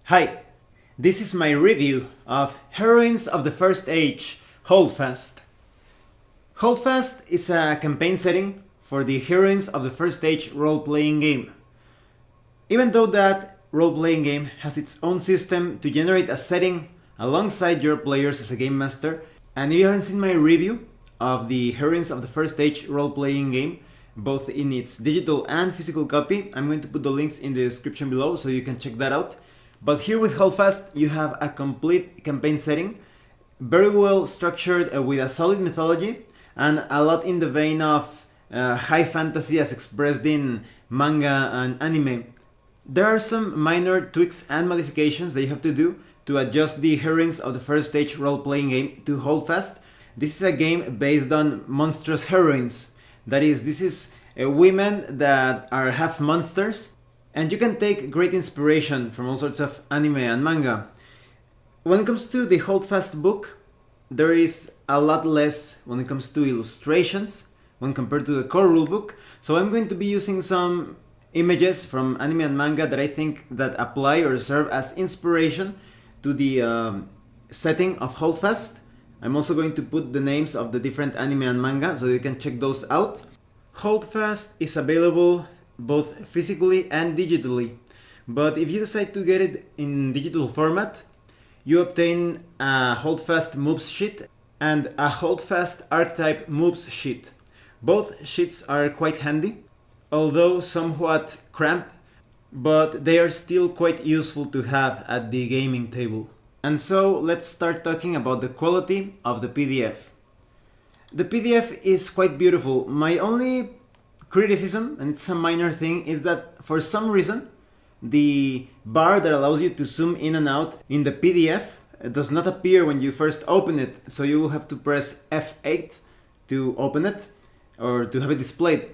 Hi, this is my review of Heroines of the First Age, Holdfast. Holdfast is a campaign setting for the Heroines of the First Age role-playing game. Even though that role-playing game has its own system to generate a setting alongside your players as a game master, and if you haven't seen my review of the Heroines of the First Age role-playing game, both in its digital and physical copy, I'm going to put the links in the description below so you can check that out. But here with Holdfast, you have a complete campaign setting, very well structured with a solid mythology, and a lot in the vein of high fantasy as expressed in manga and anime. There are some minor tweaks and modifications that you have to do to adjust the Heroines of the First Stage role-playing game to Holdfast. This is a game based on monstrous heroines. That is, this is women that are half monsters. And you can take great inspiration from all sorts of anime and manga. When it comes to the Holdfast book, there is a lot less when it comes to illustrations when compared to the core rulebook. So I'm going to be using some images from anime and manga that I think that apply or serve as inspiration to the setting of Holdfast. I'm also going to put the names of the different anime and manga so you can check those out. Holdfast is available both physically and digitally, but if you decide to get it in digital format, you obtain a Holdfast moves sheet and a Holdfast archetype moves sheet. Both sheets are quite handy, although somewhat cramped, but they are still quite useful to have at the gaming table. And so let's start talking about the quality of the PDF. The PDF is quite beautiful. My only criticism, and it's a minor thing, is that for some reason the bar that allows you to zoom in and out in the PDF does not appear when you first open it, so you will have to press F8 to open it or to have it displayed.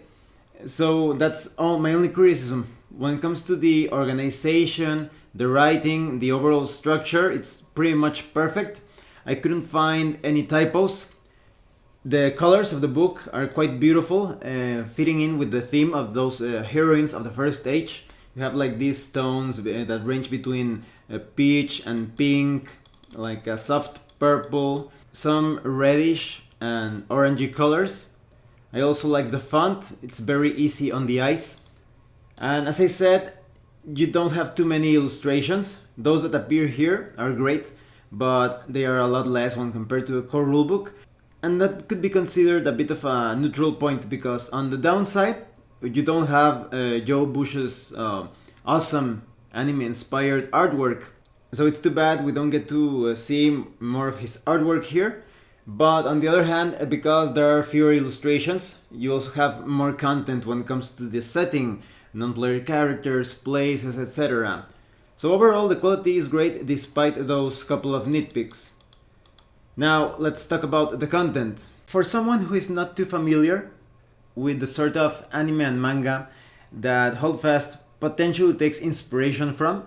So that's all my only criticism. When it comes to the organization, the writing, the overall structure, it's pretty much perfect. I couldn't find any typos. The colors of the book are quite beautiful, fitting in with the theme of those heroines of the first stage. You have like these tones that range between peach and pink, like a soft purple, some reddish and orangey colors. I also like the font, it's very easy on the eyes. And as I said, you don't have too many illustrations. Those that appear here are great, but they are a lot less when compared to the core rulebook. And that could be considered a bit of a neutral point, because on the downside, you don't have Joe Bush's awesome anime-inspired artwork. So it's too bad we don't get to see more of his artwork here. But on the other hand, because there are fewer illustrations, you also have more content when it comes to the setting, non-player characters, places, etc. So overall, the quality is great despite those couple of nitpicks. Now, let's talk about the content. For someone who is not too familiar with the sort of anime and manga that Holdfast potentially takes inspiration from,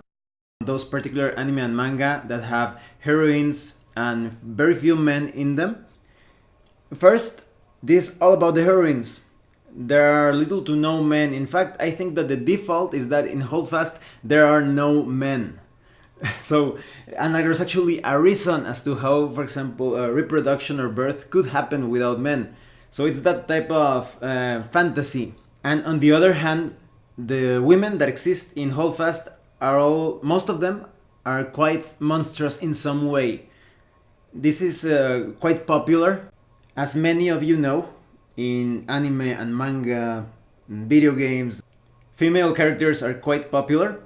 those particular anime and manga that have heroines and very few men in them. First, this is all about the heroines. There are little to no men. In fact, I think that the default is that in Holdfast there are no men. So, and there's actually a reason as to how, for example, reproduction or birth could happen without men. So it's that type of fantasy. And on the other hand, the women that exist in Holdfast are most of them are quite monstrous in some way. This is quite popular, as many of you know, in anime and manga, video games. Female characters are quite popular.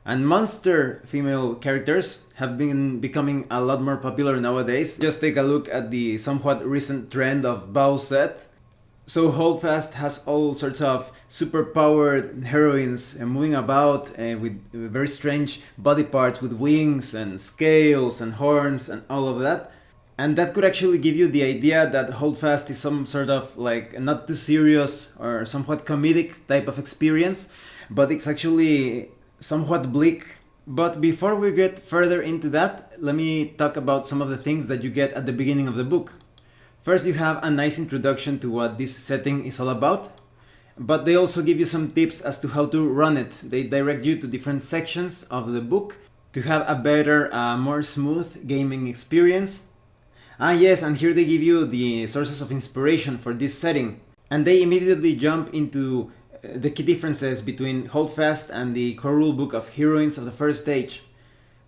And monster female characters have been becoming a lot more popular nowadays. Just take a look at the somewhat recent trend of Bowset. So Holdfast has all sorts of super-powered heroines moving about with very strange body parts with wings and scales and horns and all of that. And that could actually give you the idea that Holdfast is some sort of like not too serious or somewhat comedic type of experience, but it's actually somewhat bleak. But before we get further into that, let me talk about some of the things that you get at the beginning of the book. First, you have a nice introduction to what this setting is all about, but they also give you some tips as to how to run it. They direct you to different sections of the book to have a better, more smooth gaming experience. Ah yes, and here they give you the sources of inspiration for this setting. And they immediately jump into the key differences between Holdfast and the core rulebook of Heroines of the First Stage.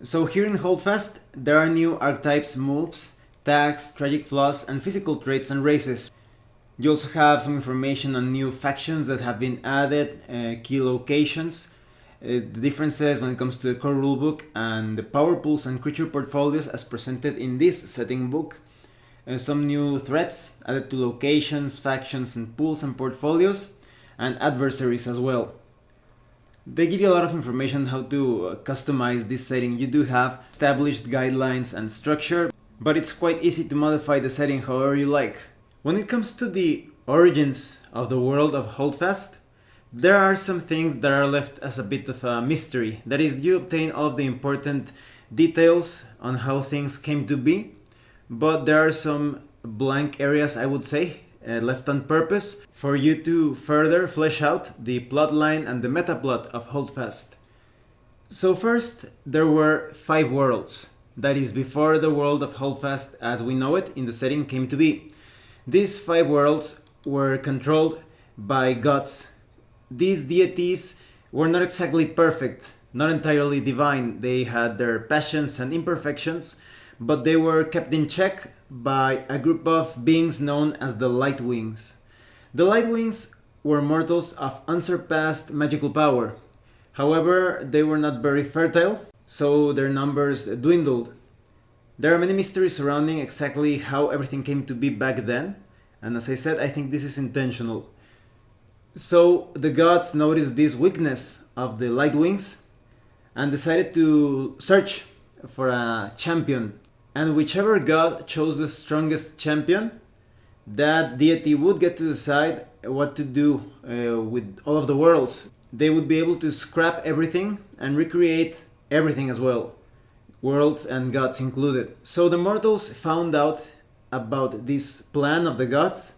So here in Holdfast, there are new archetypes, moves, tags, tragic flaws, and physical traits and races. You also have some information on new factions that have been added, key locations, the differences when it comes to the core rulebook, and the power pools and creature portfolios as presented in this setting book. Some new threats added to locations, factions, and pools and portfolios, and adversaries as well. They give you a lot of information how to customize this setting. You do have established guidelines and structure, but it's quite easy to modify the setting however you like. When it comes to the origins of the world of Holdfast, there are some things that are left as a bit of a mystery. That is, you obtain all of the important details on how things came to be, but there are some blank areas, I would say, left on purpose for you to further flesh out the plotline and the meta plot of Holdfast. So first, there were 5 worlds. That is, before the world of Holdfast as we know it in the setting came to be. These 5 worlds were controlled by gods. These deities were not exactly perfect, not entirely divine. They had their passions and imperfections, but they were kept in check by a group of beings known as the Lightwings. The Lightwings were mortals of unsurpassed magical power. However, they were not very fertile, so their numbers dwindled. There are many mysteries surrounding exactly how everything came to be back then, and as I said, I think this is intentional. So the gods noticed this weakness of the Lightwings and decided to search for a champion. And whichever god chose the strongest champion, that deity would get to decide what to do with all of the worlds. They would be able to scrap everything and recreate everything as well, worlds and gods included. So the mortals found out about this plan of the gods,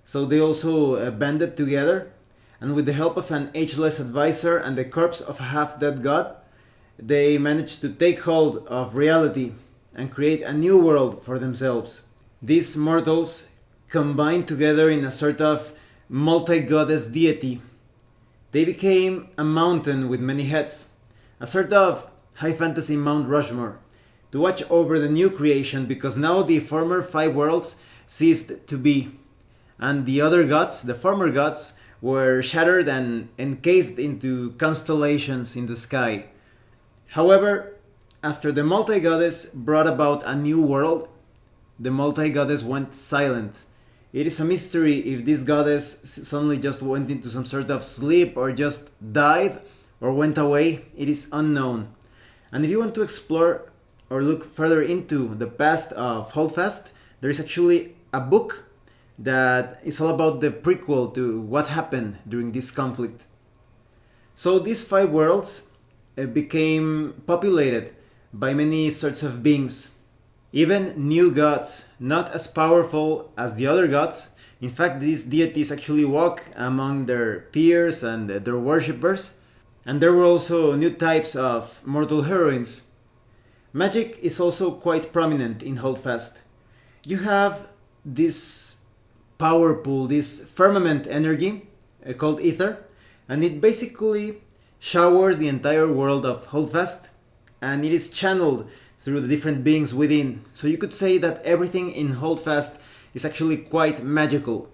so they also banded together, and with the help of an ageless advisor and the corpse of a half-dead god, they managed to take hold of reality and create a new world for themselves. These mortals combined together in a sort of multi-goddess deity. They became a mountain with many heads, a sort of high fantasy Mount Rushmore, to watch over the new creation, because now the former 5 worlds ceased to be, and the other gods, the former gods, were shattered and encased into constellations in the sky. However, after the multi-goddess brought about a new world, the multi-goddess went silent. It is a mystery if this goddess suddenly just went into some sort of sleep or just died or went away. It is unknown. And if you want to explore or look further into the past of Holdfast, there is actually a book that is all about the prequel to what happened during this conflict. So these 5 worlds became populated by many sorts of beings, even new gods, not as powerful as the other gods. In fact, these deities actually walk among their peers and their worshippers. And there were also new types of mortal heroines. Magic is also quite prominent in Holdfast. You have this power pool, this firmament energy called ether, and it basically showers the entire world of Holdfast, and it is channeled through the different beings within. So you could say that everything in Holdfast is actually quite magical.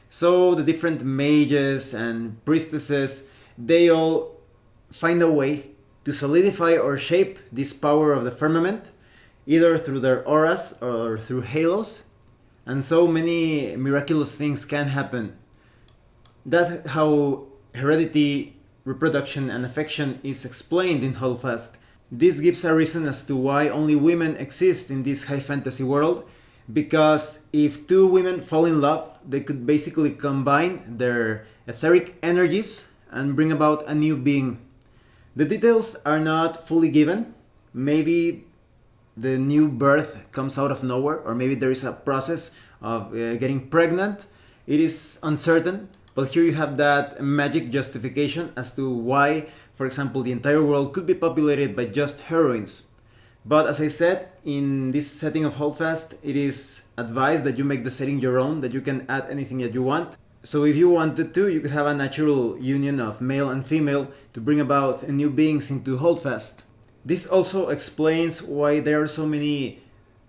So the different mages and priestesses, they all find a way to solidify or shape this power of the firmament, either through their auras or through halos, and so many miraculous things can happen. That's how heredity, reproduction, and affection is explained in Holdfast. This gives a reason as to why only women exist in this high fantasy world, because if 2 women fall in love, they could basically combine their etheric energies and bring about a new being. The details are not fully given. Maybe the new birth comes out of nowhere, or maybe there is a process of getting pregnant. It is uncertain, but here you have that magic justification as to why For example, the entire world could be populated by just heroines. But as I said, in this setting of Holdfast, it is advised that you make the setting your own, that you can add anything that you want. So if you wanted to, you could have a natural union of male and female to bring about new beings into Holdfast. This also explains why there are so many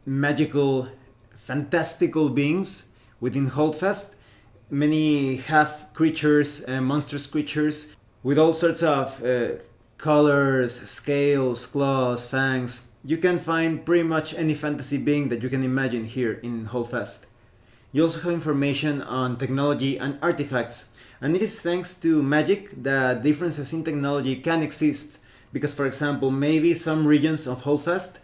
magical, fantastical beings within Holdfast. Many half creatures, monstrous creatures, with all sorts of colors, scales, claws, fangs. You can find pretty much any fantasy being that you can imagine here in Holdfast. You also have information on technology and artifacts, and it is thanks to magic that differences in technology can exist, because for example, maybe some regions of Holdfast,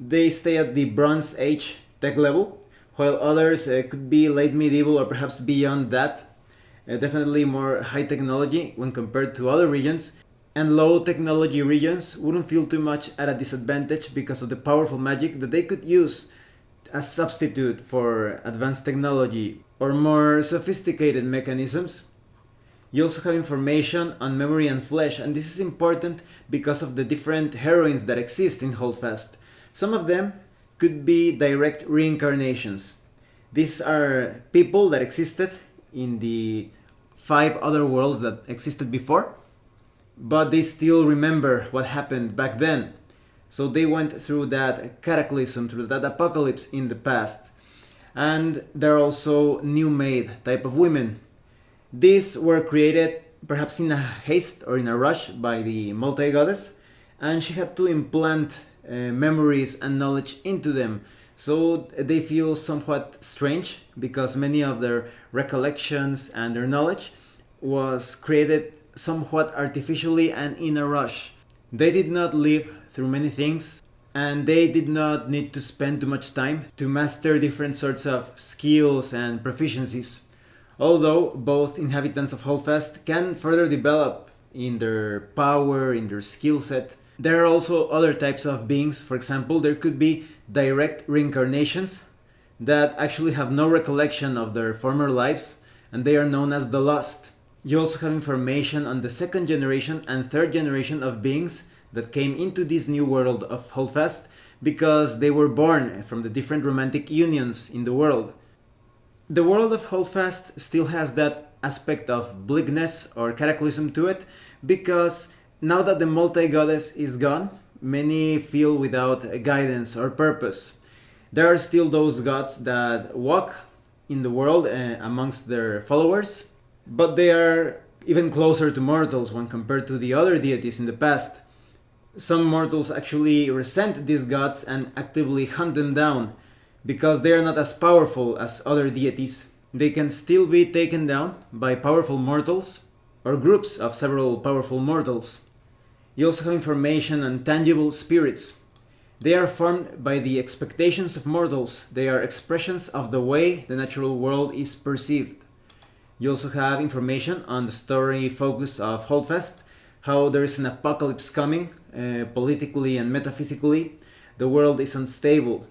they stay at the Bronze Age tech level, while others could be late medieval or perhaps beyond that. Definitely more high technology when compared to other regions, and low technology regions wouldn't feel too much at a disadvantage because of the powerful magic that they could use as substitute for advanced technology or more sophisticated mechanisms. You also have information on memory and flesh, and this is important because of the different heroines that exist in Holdfast. Some of them could be direct reincarnations. These are people that existed in the 5 other worlds that existed before, but they still remember what happened back then. So they went through that cataclysm, through that apocalypse in the past. And there are also new-made type of women. These were created perhaps in a haste or in a rush by the multi-goddess, and she had to implant memories and knowledge into them. So they feel somewhat strange because many of their recollections and their knowledge was created somewhat artificially and in a rush. They did not live through many things, and they did not need to spend too much time to master different sorts of skills and proficiencies. Although both inhabitants of Holdfast can further develop in their power, in their skill set, there are also other types of beings. For example, there could be direct reincarnations that actually have no recollection of their former lives, and they are known as the Lost. You also have information on the 2nd generation and 3rd generation of beings that came into this new world of Holdfast because they were born from the different romantic unions in the world. The world of Holdfast still has that aspect of bleakness or cataclysm to it, because now that the multi-goddess is gone, many feel without guidance or purpose. There are still those gods that walk in the world amongst their followers, but they are even closer to mortals when compared to the other deities in the past. Some mortals actually resent these gods and actively hunt them down, because they are not as powerful as other deities. They can still be taken down by powerful mortals or groups of several powerful mortals. You also have information on tangible spirits. They are formed by the expectations of mortals. They are expressions of the way the natural world is perceived. You also have information on the story focus of Holdfast, how there is an apocalypse coming, politically and metaphysically. The world is unstable.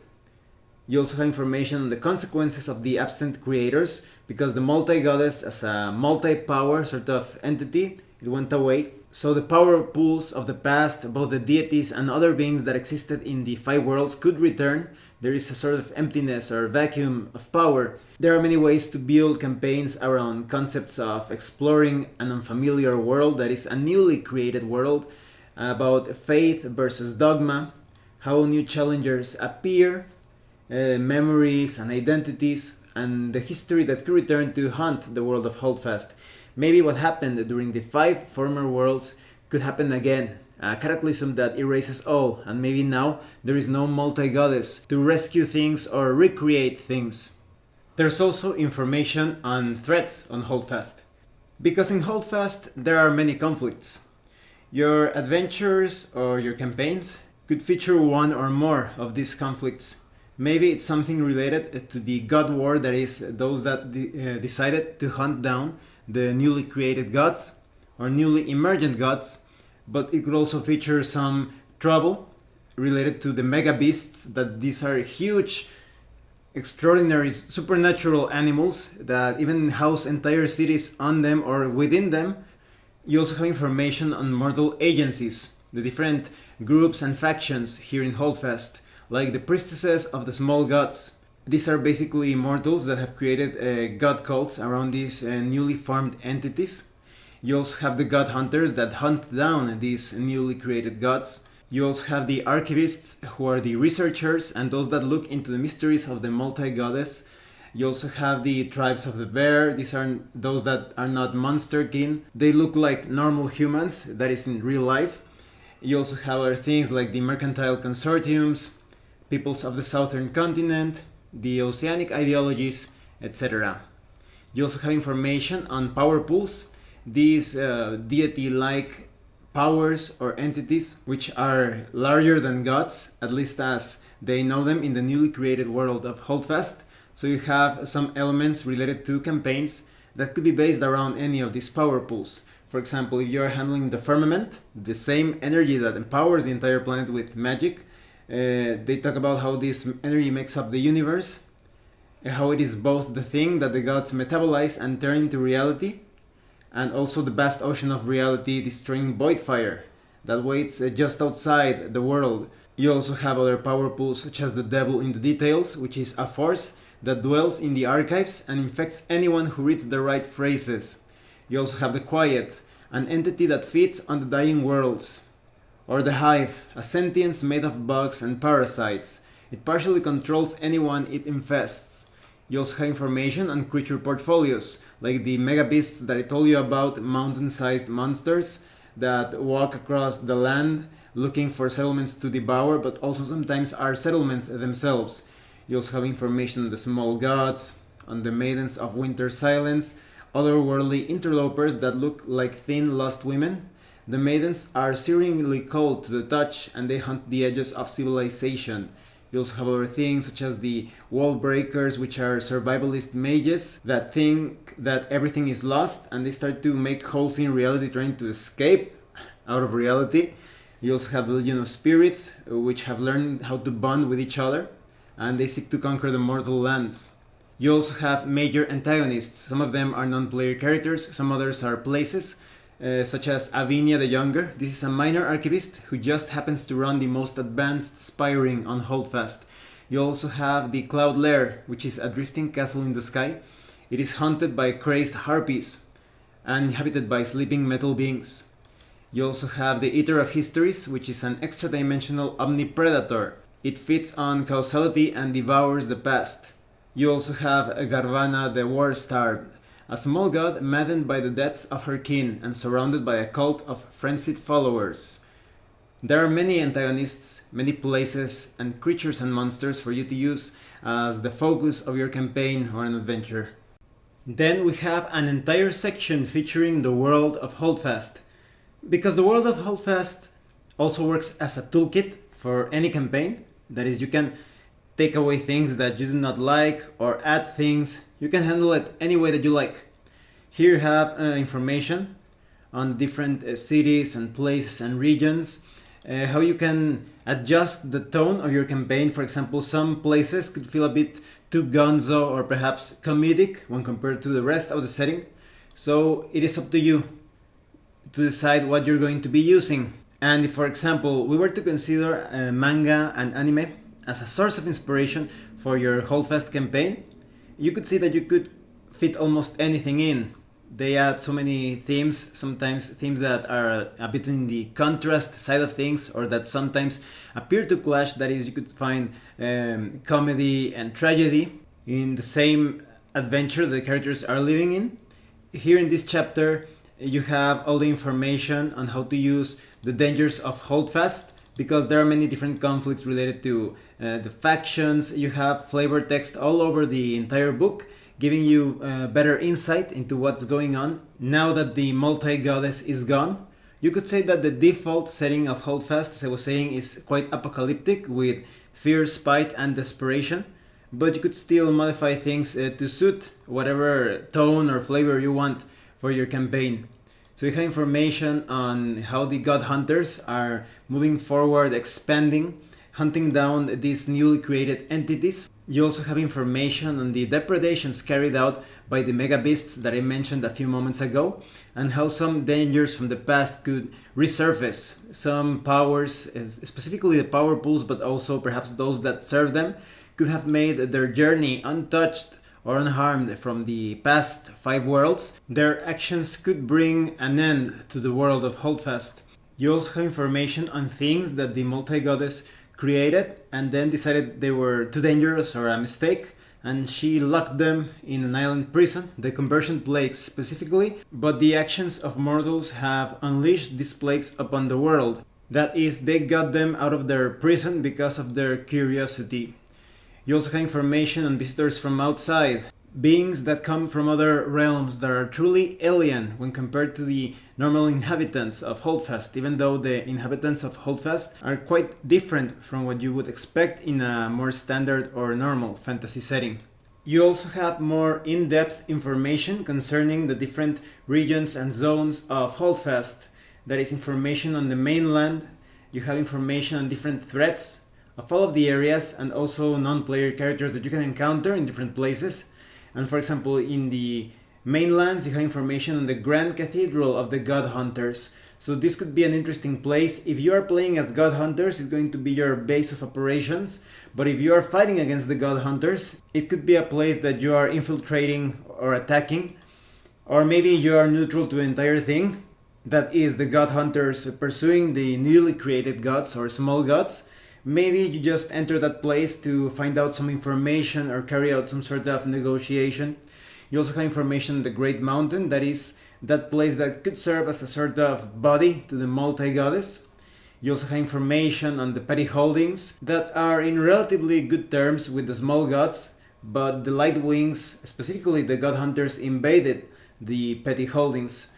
You also have information on the consequences of the absent creators, because the multi-goddess as a multi-power sort of entity, it went away. So the power pools of the past, both the deities and other beings that existed in the 5 worlds, could return. There is a sort of emptiness or vacuum of power. There are many ways to build campaigns around concepts of exploring an unfamiliar world that is a newly created world, about faith versus dogma, how new challengers appear, memories and identities, and the history that could return to haunt the world of Holdfast. Maybe what happened during the 5 former worlds could happen again, a cataclysm that erases all, and maybe now there is no multi-goddess to rescue things or recreate things. There's also information on threats on Holdfast, because in Holdfast there are many conflicts. Your adventures or your campaigns could feature one or more of these conflicts. Maybe it's something related to the God War, that is, those that decided to hunt down the newly created gods or newly emergent gods, but it could also feature some trouble related to the mega beasts, that these are huge, extraordinary, supernatural animals that even house entire cities on them or within them. You also have information on mortal agencies, the different groups and factions here in Holdfast, like the priestesses of the small gods. These are basically mortals that have created god cults around these newly formed entities. You also have the god hunters that hunt down these newly created gods. You also have the archivists, who are the researchers and those that look into the mysteries of the multi-goddess. You also have the tribes of the bear. These are those that are not monster kin. They look like normal humans, that is in real life. You also have other things like the mercantile consortiums, peoples of the southern continent, the oceanic ideologies, etc. You also have information on power pools, these deity-like powers or entities which are larger than gods, at least as they know them in the newly created world of Holdfast. So you have some elements related to campaigns that could be based around any of these power pools. For example, if you are handling the firmament, the same energy that empowers the entire planet with magic, they talk about how this energy makes up the universe, how it is both the thing that the gods metabolize and turn into reality, and also the vast ocean of reality destroying void fire that waits just outside the world. You also have other power pools such as the devil in the details, which is a force that dwells in the archives and infects anyone who reads the right phrases. You also have the quiet, an entity that feeds on the dying worlds. Or the hive, a sentience made of bugs and parasites. It partially controls anyone it infests. You also have information on creature portfolios, like the mega beasts that I told you about, mountain-sized monsters that walk across the land looking for settlements to devour, but also sometimes are settlements themselves. You also have information on the small gods, on the maidens of winter silence, otherworldly interlopers that look like thin lost women. The maidens are searingly cold to the touch and they hunt the edges of civilization. You also have other things such as the wall breakers, which are survivalist mages that think that everything is lost and they start to make holes in reality trying to escape out of reality. You also have the Legion of Spirits, which have learned how to bond with each other and they seek to conquer the mortal lands. You also have major antagonists. Some of them are non-player characters, some others are places, such as Avinia the Younger. This is a minor archivist who just happens to run the most advanced spy ring on Holdfast. You also have the Cloud Lair, which is a drifting castle in the sky. It is haunted by crazed harpies and inhabited by sleeping metal beings. You also have the Eater of Histories, which is an extra-dimensional omnipredator. It feeds on causality and devours the past. You also have Garvana the War-Starved, a small god maddened by the deaths of her kin and surrounded by a cult of frenzied followers. There are many antagonists, many places, and creatures and monsters for you to use as the focus of your campaign or an adventure. Then we have an entire section featuring the world of Holdfast. Because the world of Holdfast also works as a toolkit for any campaign. That is, you can take away things that you do not like or add things. You can handle it any way that you like. Here you have information on different cities and places and regions, how you can adjust the tone of your campaign. For example, some places could feel a bit too gonzo or perhaps comedic when compared to the rest of the setting. So it is up to you to decide what you're going to be using. And if, for example, we were to consider manga and anime as a source of inspiration for your Holdfast campaign, you could see that you could fit almost anything in. They add so many themes, sometimes themes that are a bit in the contrast side of things or that sometimes appear to clash. That is, you could find comedy and tragedy in the same adventure the characters are living in. Here in this chapter, you have all the information on how to use the dangers of Holdfast, because there are many different conflicts related to the factions. You have flavor text all over the entire book, giving you better insight into what's going on. Now that the multi-goddess is gone, you could say that the default setting of Holdfast, as I was saying, is quite apocalyptic with fear, spite, and desperation. But you could still modify things to suit whatever tone or flavor you want for your campaign. So you have information on how the God Hunters are moving forward, expanding, hunting down these newly created entities. You also have information on the depredations carried out by the mega beasts that I mentioned a few moments ago, and how some dangers from the past could resurface. Some powers, specifically the power pools, but also perhaps those that serve them, could have made their journey untouched or unharmed from the past 5 worlds. Their actions could bring an end to the world of Holdfast. You also have information on things that the multi-goddess created and then decided they were too dangerous or a mistake, and she locked them in an island prison, the conversion plagues specifically, but the actions of mortals have unleashed these plagues upon the world. That is, they got them out of their prison because of their curiosity. You also have information on visitors from outside, beings that come from other realms that are truly alien when compared to the normal inhabitants of Holdfast, even though the inhabitants of Holdfast are quite different from what you would expect in a more standard or normal fantasy setting. You also have more in-depth information concerning the different regions and zones of Holdfast. That is information on the mainland. You have information on different threats of all of the areas, and also non-player characters that you can encounter in different places. And for example, in the mainlands, you have information on the Grand Cathedral of the God Hunters. So this could be an interesting place. If you are playing as God Hunters, it's going to be your base of operations. But if you are fighting against the God Hunters, it could be a place that you are infiltrating or attacking. Or maybe you are neutral to the entire thing. That is, the God Hunters pursuing the newly created gods or small gods. Maybe you just enter that place to find out some information or carry out some sort of negotiation. You also have information on the Great Mountain, that is, that place that could serve as a sort of body to the multi-goddess. You also have information on the petty holdings that are in relatively good terms with the small gods, but the Light Wings, specifically the God Hunters, invaded the petty holdings.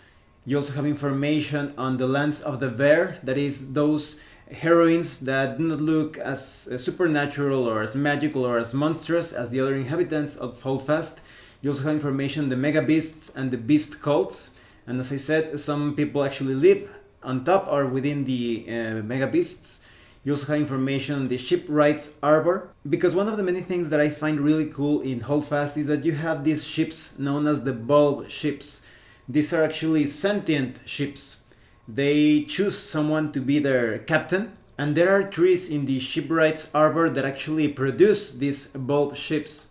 You also have information on the lands of the Bear, that is, those heroines that do not look as supernatural or as magical or as monstrous as the other inhabitants of Holdfast. You also have information on the mega beasts and the beast cults, and as I said, some people actually live on top or within the mega beasts. You also have information on the shipwrights arbor, because one of the many things that I find really cool in Holdfast is that you have these ships known as the bulb ships. These are actually sentient ships. They choose someone to be their captain, and there are trees in the shipwrights arbor that actually produce these bulb ships.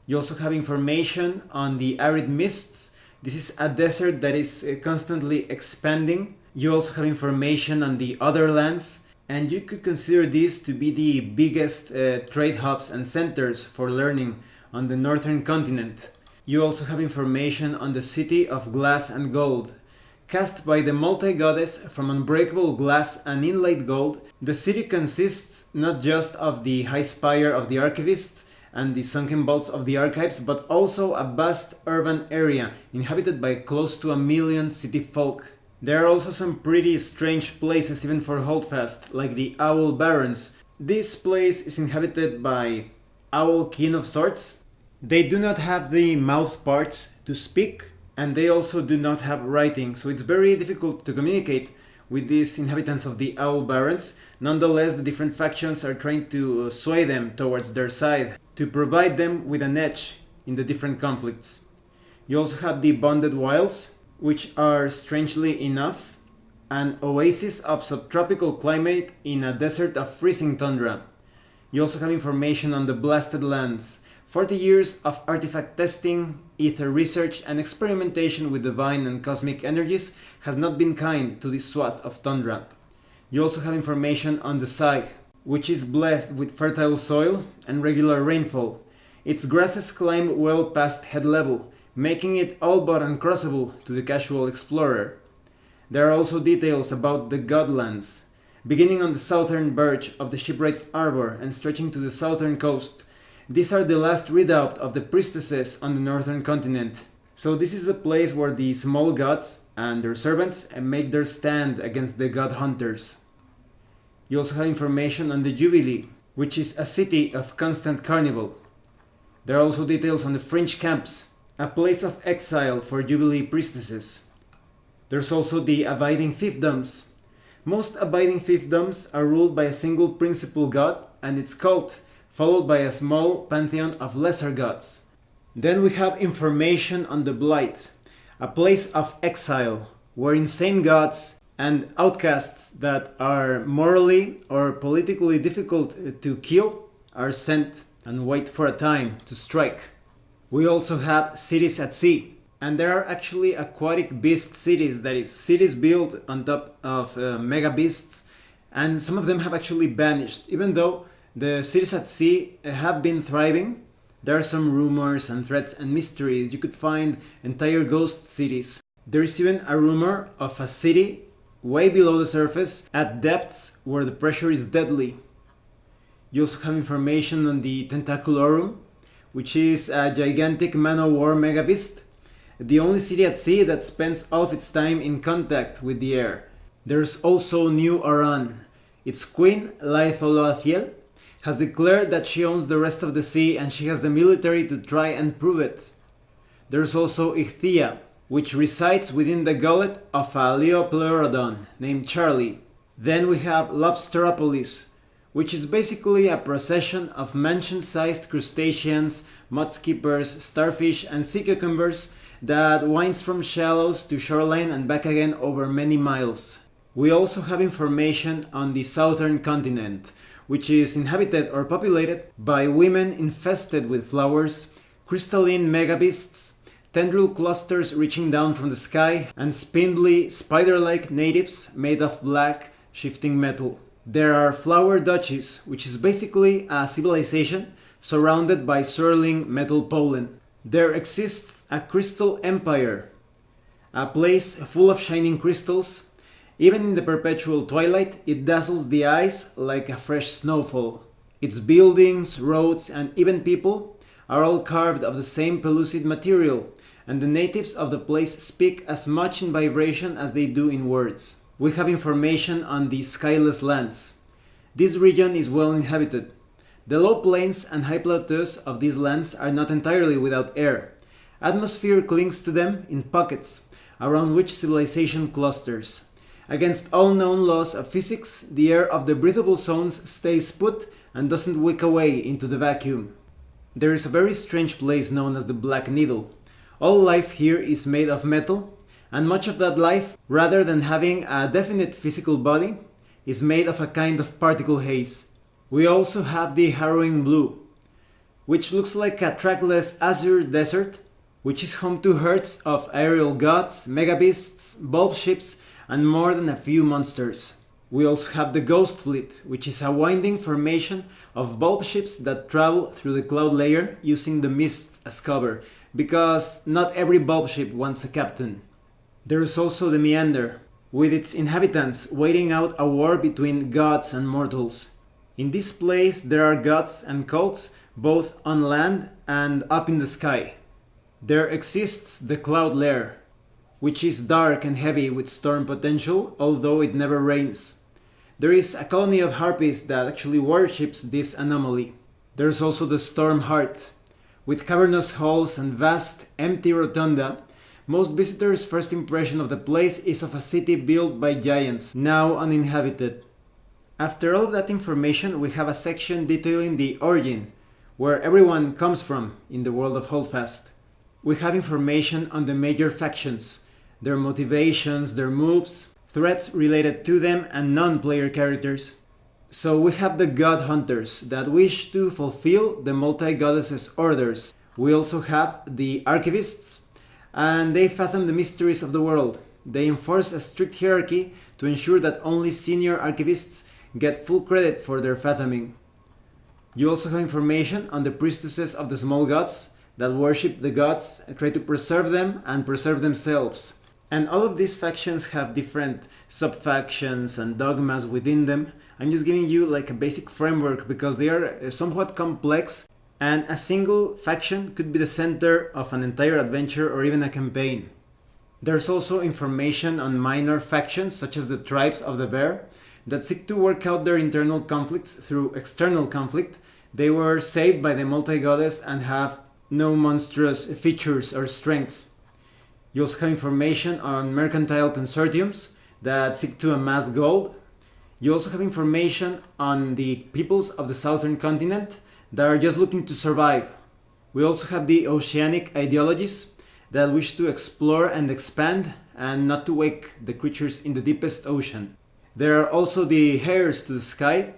You also have information on the arid mists. This is a desert that is constantly expanding. You also have information on the other lands, and you could consider these to be the biggest trade hubs and centers for learning on the northern continent. You also have information on the city of glass and gold. Cast by the multi-goddess from unbreakable glass and inlaid gold, the city consists not just of the high spire of the archivists and the sunken vaults of the archives, but also a vast urban area inhabited by close to 1 million city folk. There are also some pretty strange places even for Holdfast, like the Owl Barrens. This place is inhabited by owl kin of sorts. They do not have the mouth parts to speak, and they also do not have writing, so it's very difficult to communicate with these inhabitants of the Owl Barrens. Nonetheless, the different factions are trying to sway them towards their side, to provide them with an edge in the different conflicts. You also have the Bonded Wilds, which are, strangely enough, an oasis of subtropical climate in a desert of freezing tundra. You also have information on the Blasted Lands. 40 years of artifact testing, ether research, and experimentation with divine and cosmic energies has not been kind to this swath of tundra. You also have information on the Sai, which is blessed with fertile soil and regular rainfall. Its grasses climb well past head level, making it all but uncrossable to the casual explorer. There are also details about the Godlands, beginning on the southern verge of the Shipwrights Arbor and stretching to the southern coast. These are the last redoubt of the priestesses on the northern continent. So this is a place where the small gods and their servants make their stand against the god hunters. You also have information on the Jubilee, which is a city of constant carnival. There are also details on the fringe camps, a place of exile for Jubilee priestesses. There's also the abiding fiefdoms, Most abiding fiefdoms are ruled by a single principal god and its cult, followed by a small pantheon of lesser gods. Then we have information on the Blight, a place of exile, where insane gods and outcasts that are morally or politically difficult to kill are sent and wait for a time to strike. We also have cities at sea, and there are actually aquatic beast cities, that is, cities built on top of mega beasts, and some of them have actually vanished. Even though the cities at sea have been thriving, there are some rumors and threats and mysteries. You could find entire ghost cities. There is even a rumor of a city way below the surface at depths where the pressure is deadly. You also have information on the Tentaculorum, which is a gigantic man-o'-war megabeast, the only city at sea that spends all of its time in contact with the air. There's also New Oran. Its queen, Laetholoathiel, has declared that she owns the rest of the sea and she has the military to try and prove it. There's also Ichthia, which resides within the gullet of a Leopleurodon named Charlie. Then we have Lobsteropolis, which is basically a procession of mansion-sized crustaceans, mudskippers, starfish, and sea cucumbers that winds from shallows to shoreline and back again over many miles. We also have information on the southern continent, which is inhabited or populated by women infested with flowers, crystalline megabeasts, tendril clusters reaching down from the sky, and spindly, spider-like natives made of black, shifting metal. There are flower duchies, which is basically a civilization surrounded by swirling metal pollen. There exists a crystal empire, a place full of shining crystals. Even in the perpetual twilight, it dazzles the eyes like a fresh snowfall. Its buildings, roads, and even people are all carved of the same pellucid material, and the natives of the place speak as much in vibration as they do in words. We have information on the Skyless Lands. This region is well inhabited. The low plains and high plateaus of these lands are not entirely without air. Atmosphere clings to them in pockets, around which civilization clusters. Against all known laws of physics, the air of the breathable zones stays put and doesn't wick away into the vacuum. There is a very strange place known as the Black Needle. All life here is made of metal, and much of that life, rather than having a definite physical body, is made of a kind of particle haze. We also have the Harrowing Blue, which looks like a trackless azure desert, which is home to herds of aerial gods, megabeasts, bulb ships, and more than a few monsters. We also have the Ghost Fleet, which is a winding formation of bulb ships that travel through the cloud layer using the mist as cover, because not every bulb ship wants a captain. There is also the Meander, with its inhabitants waiting out a war between gods and mortals. In this place there are gods and cults both on land and up in the sky. There exists the Cloud Lair, which is dark and heavy with storm potential, although it never rains. There is a colony of harpies that actually worships this anomaly. There is also the Storm Heart, with cavernous halls and vast, empty rotunda. Most visitors' first impression of the place is of a city built by giants, now uninhabited. After all of that information, we have a section detailing the origin, where everyone comes from in the world of Holdfast. We have information on the major factions, their motivations, their moves, threats related to them, and non-player characters. So we have the God Hunters that wish to fulfill the multi-goddesses' orders. We also have the Archivists, and they fathom the mysteries of the world. They enforce a strict hierarchy to ensure that only senior archivists get full credit for their fathoming. You also have information on the priestesses of the small gods that worship the gods, try to preserve them, and preserve themselves. And all of these factions have different sub-factions and dogmas within them. I'm just giving you like a basic framework because they are somewhat complex, and a single faction could be the center of an entire adventure or even a campaign. There's also information on minor factions such as the Tribes of the Bear that seek to work out their internal conflicts through external conflict. They were saved by the multi-goddess and have no monstrous features or strengths. You also have information on mercantile consortiums that seek to amass gold. You also have information on the peoples of the southern continent that are just looking to survive. We also have the oceanic ideologies that wish to explore and expand and not to wake the creatures in the deepest ocean. There are also the heirs to the sky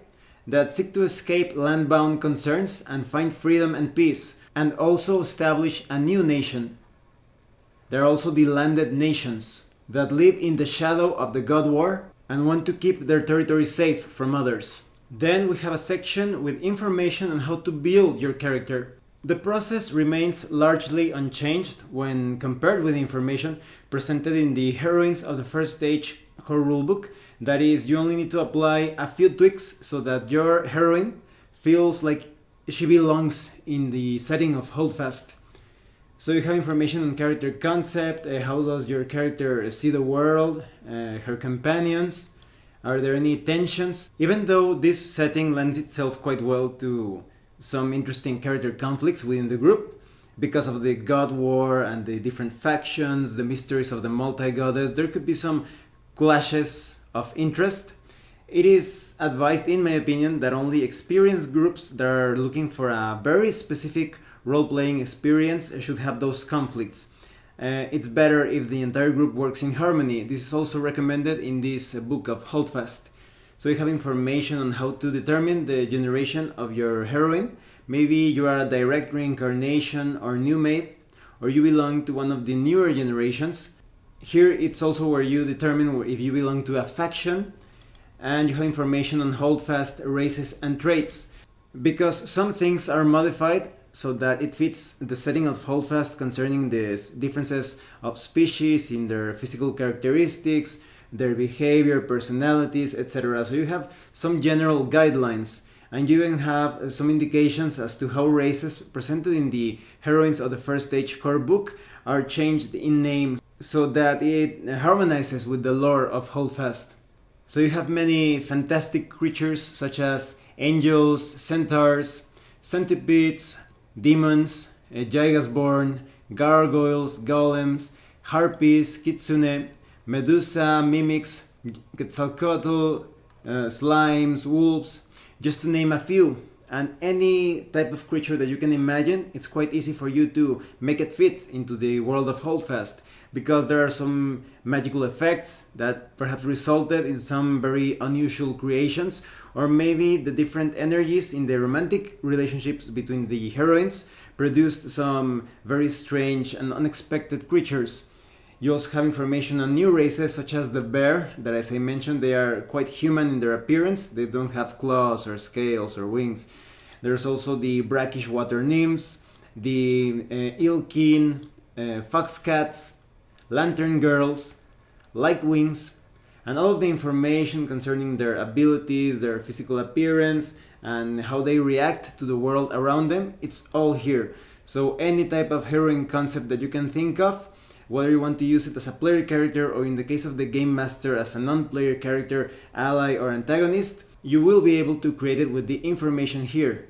that seek to escape landbound concerns and find freedom and peace, and also establish a new nation. There are also the landed nations that live in the shadow of the god war and want to keep their territory safe from others. Then we have a section with information on how to build your character. The process remains largely unchanged when compared with the information presented in the Heroines of the First Stage core rulebook. That is, you only need to apply a few tweaks so that your heroine feels like she belongs in the setting of Holdfast. So you have information on character concept, how does your character see the world, her companions, are there any tensions? Even though this setting lends itself quite well to some interesting character conflicts within the group, because of the god war and the different factions, the mysteries of the multi-goddess, there could be some clashes of interest. It is advised, in my opinion, that only experienced groups that are looking for a very specific role-playing experience should have those conflicts. It's better if the entire group works in harmony. This is also recommended in this book of Holdfast. So you have information on how to determine the generation of your heroine. Maybe you are a direct reincarnation or new made, or you belong to one of the newer generations. Here it's also where you determine if you belong to a faction, and you have information on Holdfast races and traits, because some things are modified so that it fits the setting of Holdfast concerning the differences of species in their physical characteristics, their behavior, personalities, etc. So you have some general guidelines, and you even have some indications as to how races presented in the Heroines of the First Stage core book are changed in names so that it harmonizes with the lore of Holdfast. So you have many fantastic creatures such as angels, centaurs, centipedes, demons, gigasborn, gargoyles, golems, harpies, kitsune, Medusa, mimics, Quetzalcoatl, slimes, wolves, just to name a few. And any type of creature that you can imagine, it's quite easy for you to make it fit into the world of Holdfast, because there are some magical effects that perhaps resulted in some very unusual creations, or maybe the different energies in the romantic relationships between the heroines produced some very strange and unexpected creatures. You also have information on new races such as the bear, that as I mentioned, they are quite human in their appearance. They don't have claws or scales or wings. There's also the brackish water nymphs, the eel-keen, fox cats, lantern girls, light wings, and all of the information concerning their abilities, their physical appearance, and how they react to the world around them, it's all here. So any type of heroine concept that you can think of, whether you want to use it as a player character or in the case of the game master as a non-player character, ally or antagonist, you will be able to create it with the information here.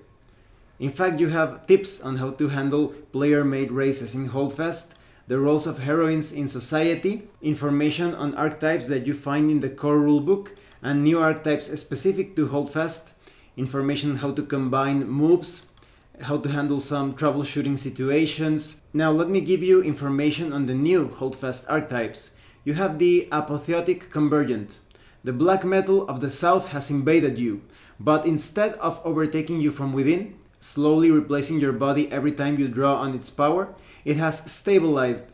In fact, you have tips on how to handle player-made races in Holdfast, the roles of heroines in society, information on archetypes that you find in the core rulebook, and new archetypes specific to Holdfast, information on how to combine moves, how to handle some troubleshooting situations. Now let me give you information on the new Holdfast archetypes. You have the apotheotic convergent. The black metal of the south has invaded you, but instead of overtaking you from within, slowly replacing your body every time you draw on its power, it has stabilized,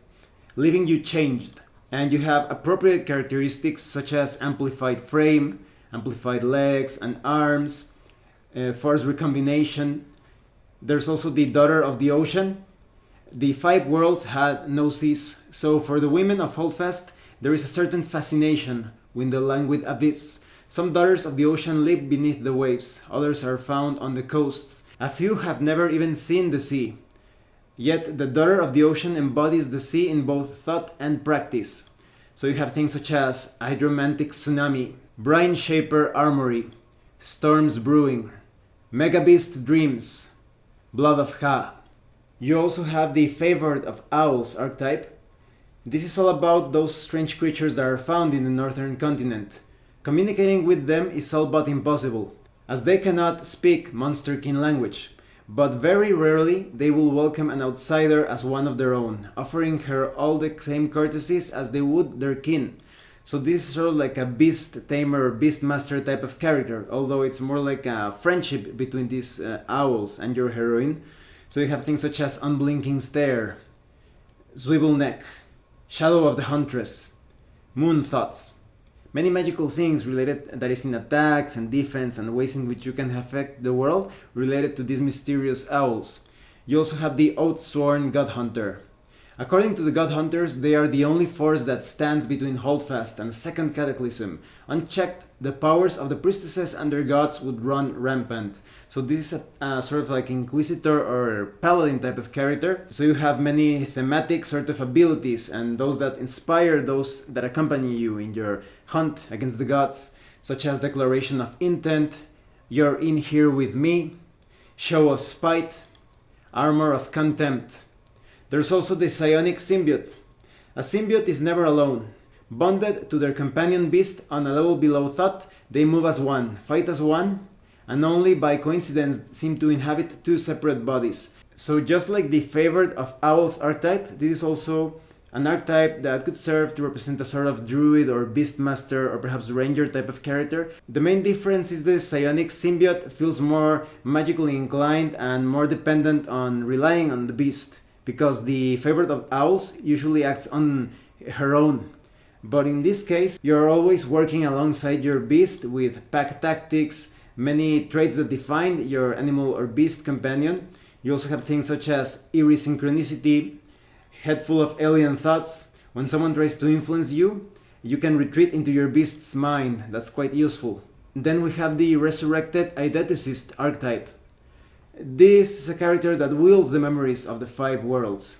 leaving you changed. And you have appropriate characteristics such as amplified frame, amplified legs and arms, force recombination. There's also the daughter of the ocean. The 5 worlds had no seas, so for the women of Holdfast, there is a certain fascination with the languid abyss. Some daughters of the ocean live beneath the waves, others are found on the coasts. A few have never even seen the sea. Yet the daughter of the ocean embodies the sea in both thought and practice. So you have things such as hydromantic tsunami, brine shaper armory, storms brewing, megabeast dreams, blood of Ha. You also have the favored of owls archetype, This is all about those strange creatures that are found in the northern continent. Communicating with them is all but impossible, as they cannot speak Monster King language, but very rarely they will welcome an outsider as one of their own, offering her all the same courtesies as they would their kin. So this is sort of like a beast tamer or beast master type of character, although it's more like a friendship between these owls and your heroine. So you have things such as Unblinking Stare, Swivel Neck, Shadow of the Huntress, Moon Thoughts. Many magical things related that is in attacks and defense and ways in which you can affect the world related to these mysterious owls. You also have the Oathsworn God Hunter. According to the God Hunters, they are the only force that stands between Holdfast and the second cataclysm. Unchecked, the powers of the priestesses and their gods would run rampant. So this is a sort of like Inquisitor or Paladin type of character. So you have many thematic sort of abilities and those that inspire those that accompany you in your hunt against the gods, such as Declaration of Intent, You're in here with me, Show of Spite, Armor of Contempt. There's also the psionic symbiote. A symbiote is never alone. Bonded to their companion beast on a level below thought, they move as one, fight as one, and only by coincidence seem to inhabit two separate bodies. So just like the favored of Owl's archetype, this is also an archetype that could serve to represent a sort of druid or beastmaster or perhaps ranger type of character. The main difference is the psionic symbiote feels more magically inclined and more dependent on relying on the beast, because the favorite of owls usually acts on her own. But in this case, you're always working alongside your beast with pack tactics, many traits that define your animal or beast companion. You also have things such as eerie synchronicity, head full of alien thoughts. When someone tries to influence you, you can retreat into your beast's mind. That's quite useful. Then we have the resurrected eideticist archetype. This is a character that wields the memories of the five worlds.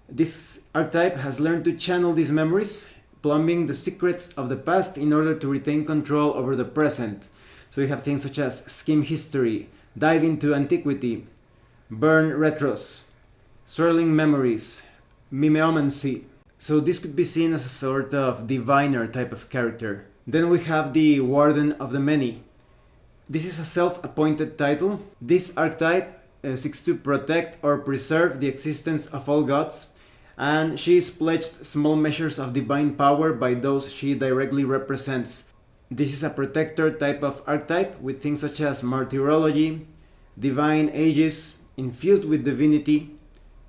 This archetype has learned to channel these memories, plumbing the secrets of the past in order to retain control over the present. So you have things such as skim history, dive into antiquity, burn retros, swirling memories, mimeomancy. So this could be seen as a sort of diviner type of character. Then we have the Warden of the Many. This is a self-appointed title. This archetype seeks to protect or preserve the existence of all gods, and she is pledged small measures of divine power by those she directly represents. This is a protector type of archetype with things such as martyrology, divine aegis, infused with divinity,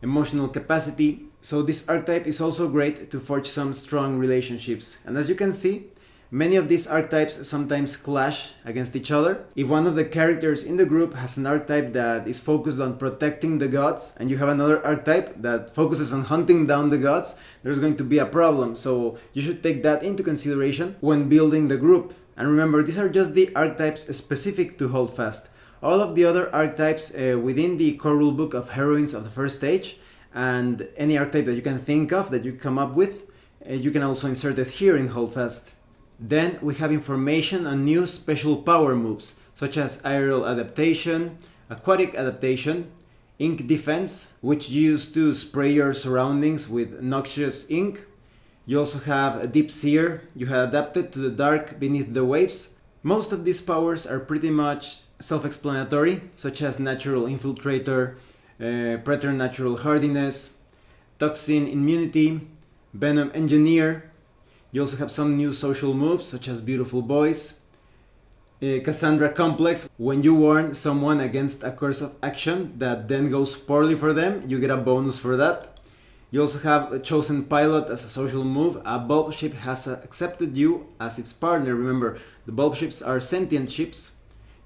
emotional capacity. So this archetype is also great to forge some strong relationships. And as you can see, many of these archetypes sometimes clash against each other. If one of the characters in the group has an archetype that is focused on protecting the gods, and you have another archetype that focuses on hunting down the gods, there's going to be a problem. So you should take that into consideration when building the group. And remember, these are just the archetypes specific to Holdfast. All of the other archetypes within the core rulebook of Heroines of the First Stage, and any archetype that you can think of that you come up with, you can also insert it here in Holdfast. Then we have information on new special power moves, such as aerial adaptation, aquatic adaptation, ink defense, which you use to spray your surroundings with noxious ink. You also have a deep seer. You have adapted to the dark beneath the waves. Most of these powers are pretty much self-explanatory, such as natural infiltrator, preternatural hardiness, toxin immunity, venom engineer. You also have some new social moves, such as Beautiful Boys, Cassandra Complex. When you warn someone against a course of action that then goes poorly for them, you get a bonus for that. You also have a Chosen Pilot as a social move. A bulb ship has accepted you as its partner. Remember, the bulb ships are sentient ships.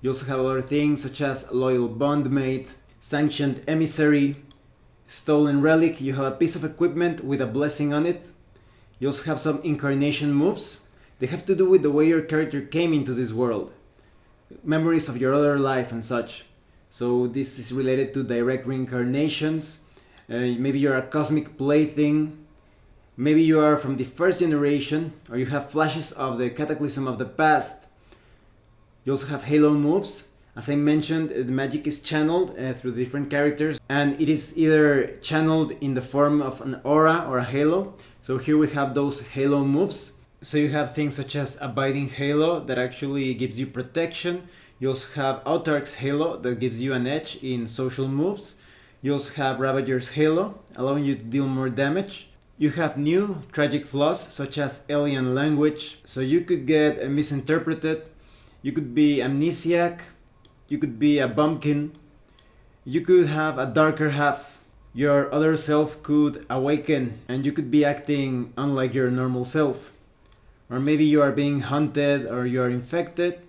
You also have other things such as Loyal Bondmate, Sanctioned Emissary, Stolen Relic. You have a piece of equipment with a blessing on it. You also have some incarnation moves. They have to do with the way your character came into this world, memories of your other life and such. So this is related to direct reincarnations. Maybe you're a cosmic plaything. Maybe you are from the first generation, or you have flashes of the cataclysm of the past. You also have halo moves, As I mentioned, the magic is channeled through different characters, and it is either channeled in the form of an aura or a halo. So here we have those halo moves. So you have things such as Abiding Halo that actually gives you protection. You also have Autarch's Halo that gives you an edge in social moves. You also have Ravager's Halo, allowing you to deal more damage. You have new tragic flaws such as alien language, so you could get misinterpreted, you could be amnesiac, you could be a bumpkin, you could have a darker half, your other self could awaken, and you could be acting unlike your normal self. Or maybe you are being hunted, or you are infected,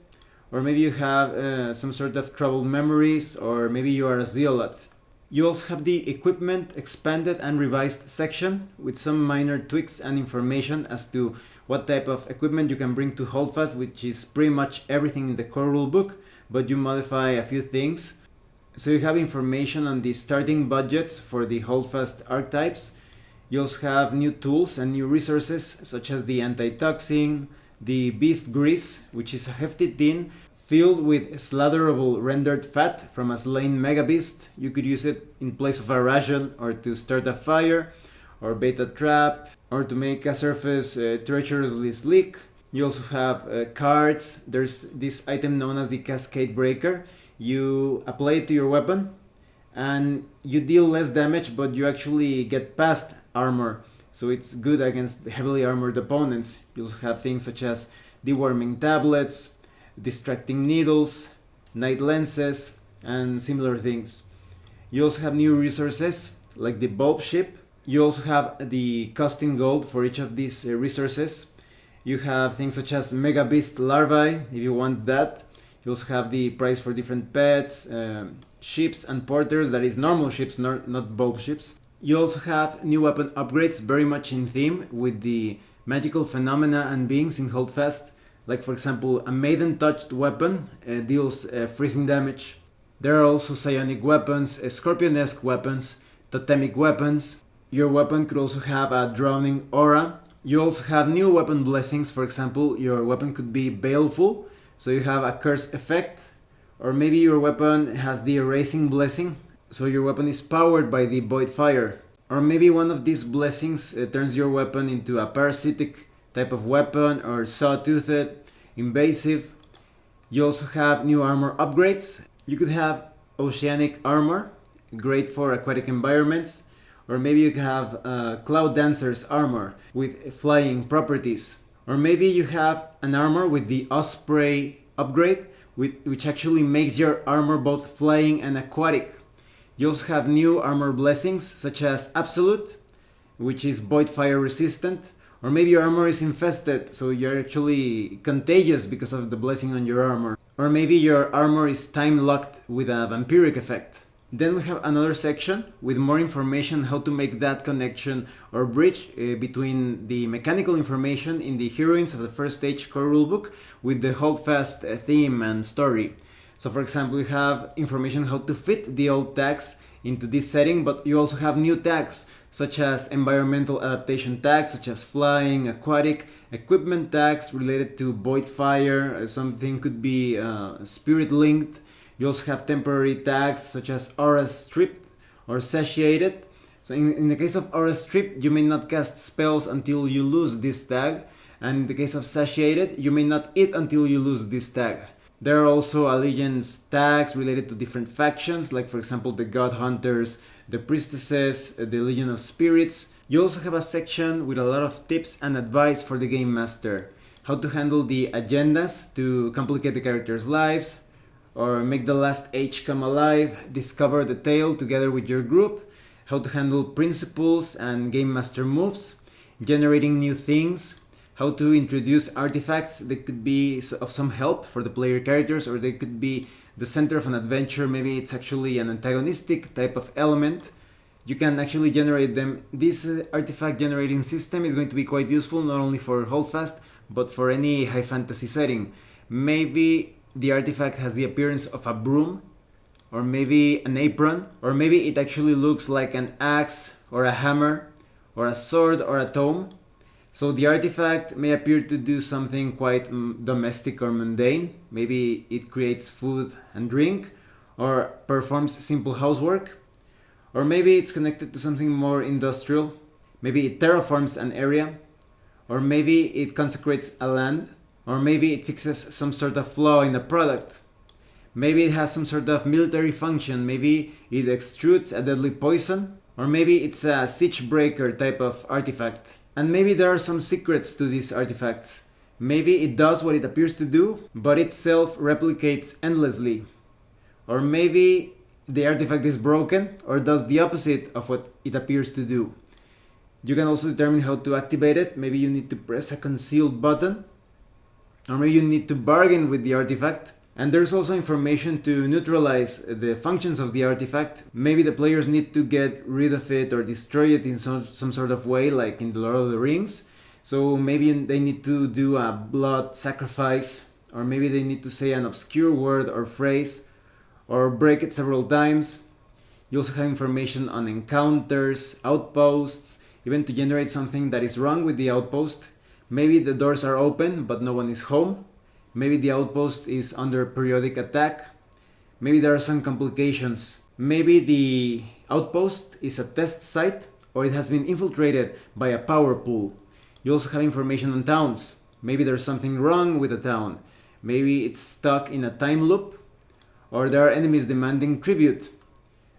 or maybe you have some sort of troubled memories, or maybe you are a zealot. You also have the equipment expanded and revised section with some minor tweaks and information as to what type of equipment you can bring to Holdfast, which is pretty much everything in the core rulebook, but you modify a few things. So you have information on the starting budgets for the Holdfast archetypes. You also have new tools and new resources such as the antitoxin, the beast grease, which is a hefty tin filled with slatherable rendered fat from a slain mega beast. You could use it in place of a ration, or to start a fire, or bait a trap, or to make a surface treacherously slick. You also have cards. There's this item known as the Cascade Breaker. You apply it to your weapon and you deal less damage, but you actually get past armor, so it's good against heavily armored opponents. You also have things such as deworming tablets, distracting needles, night lenses, and similar things. You also have new resources like the bulb ship. You also have the costing gold for each of these resources. You have things such as mega beast larvae if you want that. You also have the price for different pets, ships and porters, that is normal ships, not bulb ships. You also have new weapon upgrades very much in theme with the magical phenomena and beings in Holdfast. Like for example, a maiden touched weapon deals freezing damage. There are also psionic weapons, scorpion-esque weapons, totemic weapons. Your weapon could also have a drowning aura. You also have new weapon blessings. For example, your weapon could be baleful, so you have a curse effect. Or maybe your weapon has the erasing blessing, so your weapon is powered by the void fire. Or maybe one of these blessings turns your weapon into a parasitic type of weapon, or sawtoothed, invasive. You also have new armor upgrades. You could have oceanic armor, great for aquatic environments. Or maybe you could have Cloud Dancer's armor with flying properties. Or maybe you have an armor with the Osprey upgrade, which actually makes your armor both flying and aquatic. You also have new armor blessings such as Absolute, which is void fire resistant. Or maybe your armor is infested, so you're actually contagious because of the blessing on your armor. Or maybe your armor is time locked with a vampiric effect. Then we have another section with more information how to make that connection or bridge between the mechanical information in the Heroines of the First Stage core rulebook with the Holdfast theme and story. So for example, you have information how to fit the old tags into this setting, but you also have new tags such as environmental adaptation tags such as flying, aquatic, equipment tags related to void fire, something could be spirit linked. You also have temporary tags such as aura stripped or satiated. So in the case of aura stripped, you may not cast spells until you lose this tag, and in the case of satiated, you may not eat until you lose this tag. There are also allegiance tags related to different factions, like for example the God Hunters, the Priestesses, the Legion of Spirits. You also have a section with a lot of tips and advice for the Game Master. How to handle the agendas to complicate the characters' lives, or make the last age come alive, discover the tale together with your group, how to handle principles and Game Master moves, generating new things, how to introduce artifacts that could be of some help for the player characters, or they could be the center of an adventure. Maybe it's actually an antagonistic type of element. You can actually generate them. This artifact generating system is going to be quite useful not only for Holdfast, but for any high fantasy setting. Maybe the artifact has the appearance of a broom, or maybe an apron, or maybe it actually looks like an axe or a hammer or a sword or a tome. So the artifact may appear to do something quite domestic or mundane. Maybe it creates food and drink, or performs simple housework. Or maybe it's connected to something more industrial. Maybe it terraforms an area. Or maybe it consecrates a land. Or maybe it fixes some sort of flaw in a product. Maybe it has some sort of military function. Maybe it extrudes a deadly poison. Or maybe it's a siege breaker type of artifact. And maybe there are some secrets to these artifacts. Maybe it does what it appears to do, but itself replicates endlessly. Or maybe the artifact is broken or does the opposite of what it appears to do. You can also determine how to activate it. Maybe you need to press a concealed button. Or maybe you need to bargain with the artifact. And there's also information to neutralize the functions of the artifact. Maybe the players need to get rid of it or destroy it in some sort of way, like in the Lord of the Rings. So maybe they need to do a blood sacrifice, or maybe they need to say an obscure word or phrase, or break it several times. You also have information on encounters, outposts, even to generate something that is wrong with the outpost. Maybe the doors are open but no one is home. Maybe the outpost is under periodic attack. Maybe there are some complications. Maybe the outpost is a test site, or it has been infiltrated by a power pool. You also have information on towns. Maybe there's something wrong with the town. Maybe it's stuck in a time loop, or there are enemies demanding tribute.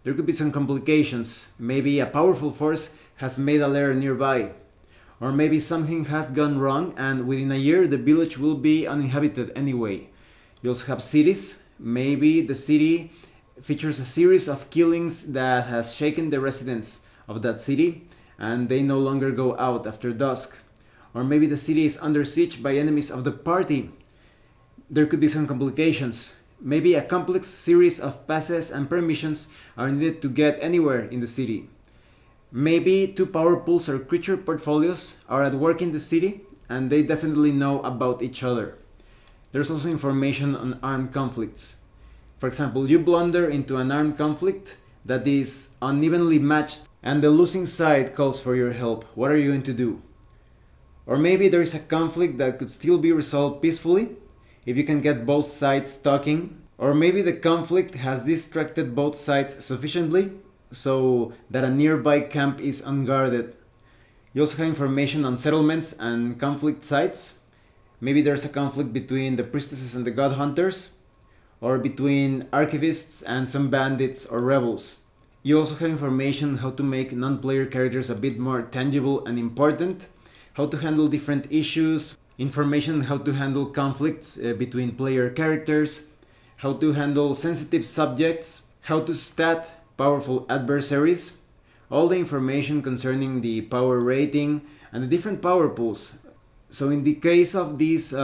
There could be some complications. Maybe a powerful force has made a lair nearby. Or maybe something has gone wrong and within a year the village will be uninhabited anyway. You also have cities. Maybe the city features a series of killings that has shaken the residents of that city and they no longer go out after dusk. Or maybe the city is under siege by enemies of the party. There could be some complications. Maybe a complex series of passes and permissions are needed to get anywhere in the city. Maybe two power pools or creature portfolios are at work in the city and they definitely know about each other. There's also information on armed conflicts. For example, you blunder into an armed conflict that is unevenly matched and the losing side calls for your help. What are you going to do? Or maybe there is a conflict that could still be resolved peacefully if you can get both sides talking. Or maybe the conflict has distracted both sides sufficiently so that a nearby camp is unguarded. You also have information on settlements and conflict sites. Maybe there's a conflict between the priestesses and the god hunters, or between archivists and some bandits or rebels. You also have information on how to make non-player characters a bit more tangible and important, how to handle different issues, information on how to handle conflicts between player characters, how to handle sensitive subjects, how to stat powerful adversaries, all the information concerning the power rating and the different power pools. So in the case of this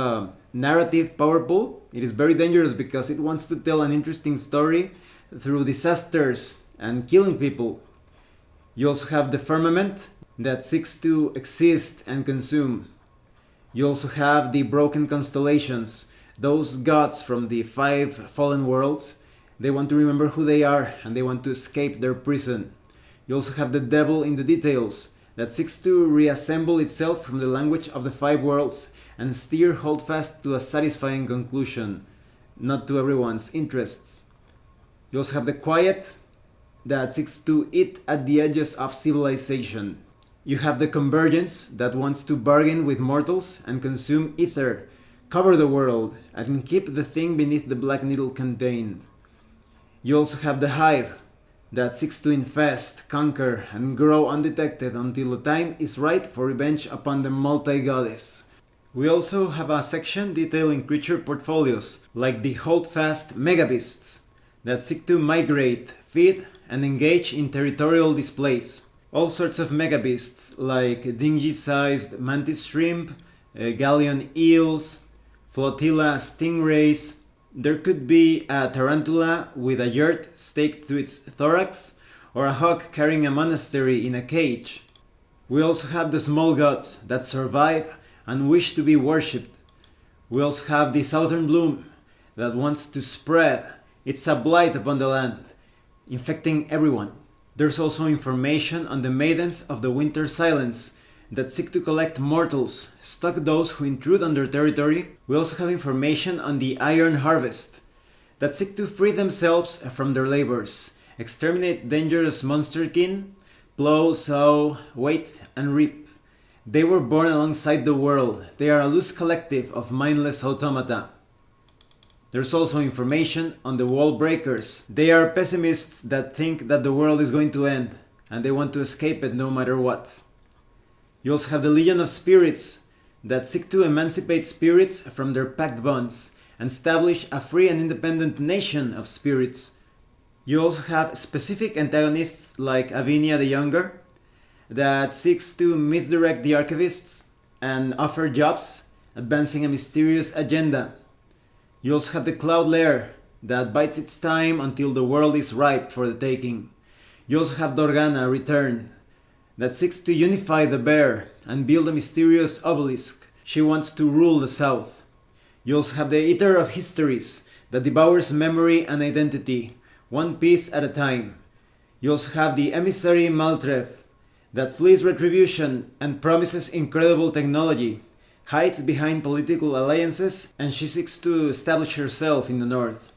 narrative power pool, it is very dangerous because it wants to tell an interesting story through disasters and killing people. You also have the firmament that seeks to exist and consume. You also have the broken constellations, those gods from the 5 fallen worlds. They want to remember who they are and they want to escape their prison. You also have the devil in the details that seeks to reassemble itself from the language of the 5 worlds and steer Holdfast to a satisfying conclusion, not to everyone's interests. You also have the quiet that seeks to eat at the edges of civilization. You have the convergence that wants to bargain with mortals and consume ether, cover the world, and keep the thing beneath the black needle contained. You also have the hive that seeks to infest, conquer, and grow undetected until the time is right for revenge upon the multi-goddess. We also have a section detailing creature portfolios, like the Holdfast megabeasts, that seek to migrate, feed, and engage in territorial displays. All sorts of megabeasts, like dingy-sized mantis shrimp, galleon eels, flotilla stingrays. There could be a tarantula with a yurt staked to its thorax, or a hawk carrying a monastery in a cage. We also have the small gods that survive and wish to be worshipped. We also have the southern bloom that wants to spread. It's a blight upon the land, infecting everyone. There's also information on the maidens of the winter silence that seek to collect mortals, stalk those who intrude on their territory. We also have information on the Iron Harvest, that seek to free themselves from their labors, exterminate dangerous monsterkin, plow, sow, wait, and reap. They were born alongside the world. They are a loose collective of mindless automata. There's also information on the wall breakers. They are pessimists that think that the world is going to end, and they want to escape it no matter what. You also have the Legion of Spirits, that seek to emancipate spirits from their pact bonds and establish a free and independent nation of spirits. You also have specific antagonists like Avinia the Younger, that seeks to misdirect the archivists and offer jobs, advancing a mysterious agenda. You also have the Cloud Lair, that bides its time until the world is ripe for the taking. You also have Dorgana Return, that seeks to unify the bear and build a mysterious obelisk. She wants to rule the south. You also have the Eater of Histories, that devours memory and identity, one piece at a time. You also have the Emissary Maltrev, that flees retribution and promises incredible technology, hides behind political alliances, and she seeks to establish herself in the north.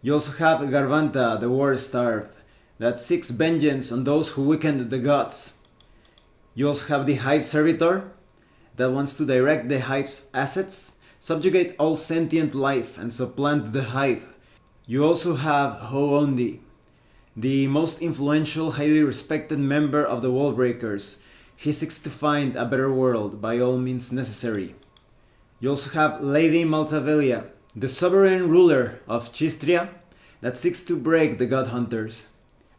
You also have Garvanta, the war-starved, that seeks vengeance on those who weakened the gods. You also have the Hive Servitor, that wants to direct the Hive's assets, subjugate all sentient life, and supplant the Hive. You also have Ho-Ondi, the most influential, highly respected member of the Wallbreakers. He seeks to find a better world by all means necessary. You also have Lady Maltavelia, the sovereign ruler of Chistria, that seeks to break the God Hunters.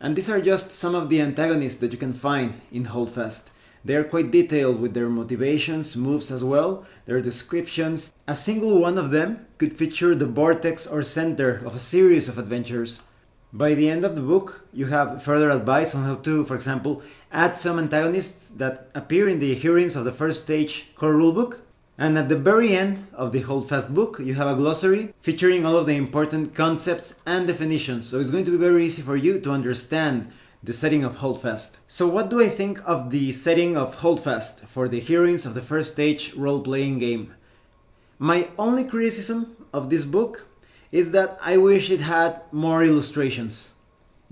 And these are just some of the antagonists that you can find in Holdfast. They are quite detailed with their motivations, moves as well, their descriptions. A single one of them could feature the vortex or center of a series of adventures. By the end of the book, you have further advice on how to, for example, add some antagonists that appear in the Heroines of the First Stage core rulebook. And at the very end of the Holdfast book, you have a glossary featuring all of the important concepts and definitions. So it's going to be very easy for you to understand the setting of Holdfast. So what do I think of the setting of Holdfast for the Heroines of the First Stage role-playing game? My only criticism of this book is that I wish it had more illustrations.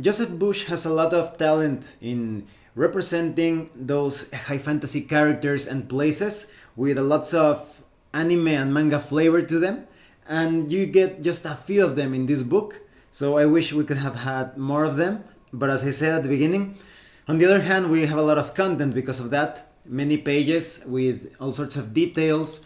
Joseph Bush has a lot of talent in representing those high fantasy characters and places with lots of anime and manga flavor to them, and you get just a few of them in this book, so I wish we could have had more of them. But as I said at the beginning, on the other hand, we have a lot of content because of that, many pages with all sorts of details,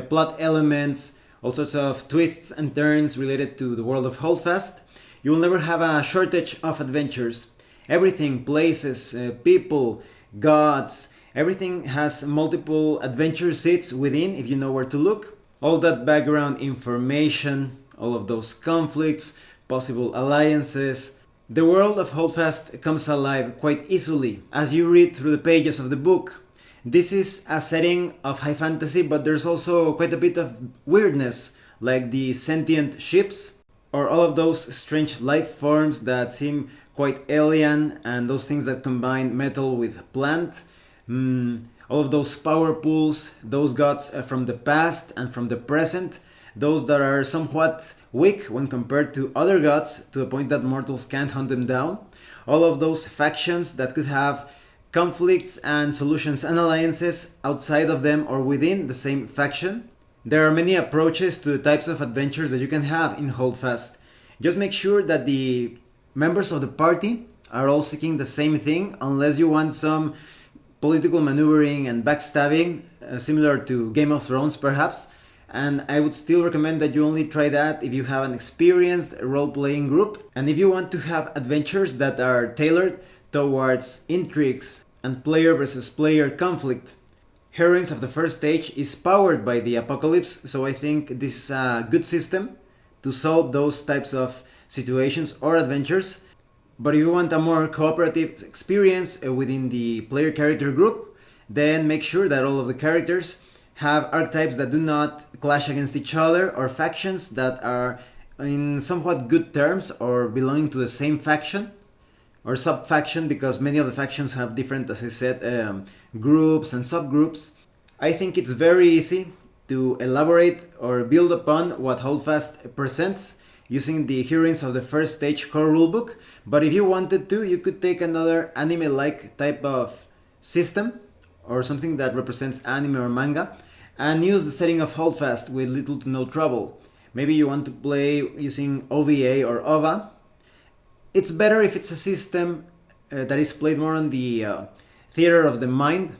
plot elements, all sorts of twists and turns related to the world of Holdfast. You will never have a shortage of adventures. Everything, places, people, gods, everything has multiple adventure seats within if you know where to look. All that background information, all of those conflicts, possible alliances. The world of Holdfast comes alive quite easily as you read through the pages of the book. This is a setting of high fantasy, but there's also quite a bit of weirdness, like the sentient ships, or all of those strange life forms that seem quite alien, and those things that combine metal with plant. All of those power pools, those gods from the past and from the present, those that are somewhat weak when compared to other gods to the point that mortals can't hunt them down. All of those factions that could have conflicts and solutions and alliances outside of them or within the same faction. There are many approaches to the types of adventures that you can have in Holdfast. Just make sure that the members of the party are all seeking the same thing, unless you want some political maneuvering and backstabbing, similar to Game of Thrones perhaps. And I would still recommend that you only try that if you have an experienced role-playing group, and if you want to have adventures that are tailored towards intrigues and player versus player conflict. Heroines of the First Stage is powered by the Apocalypse, so I think this is a good system to solve those types of situations or adventures. But if you want a more cooperative experience within the player character group, then make sure that all of the characters have archetypes that do not clash against each other, or factions that are in somewhat good terms or belonging to the same faction. or sub-faction, because many of the factions have different, as I said, groups and subgroups. I think it's very easy to elaborate or build upon what Holdfast presents using the Heroines of the First Stage core rulebook, but if you wanted to, you could take another anime-like type of system, or something that represents anime or manga, and use the setting of Holdfast with little to no trouble. Maybe you want to play using OVA or OVA. It's better if it's a system that is played more on the theater of the mind,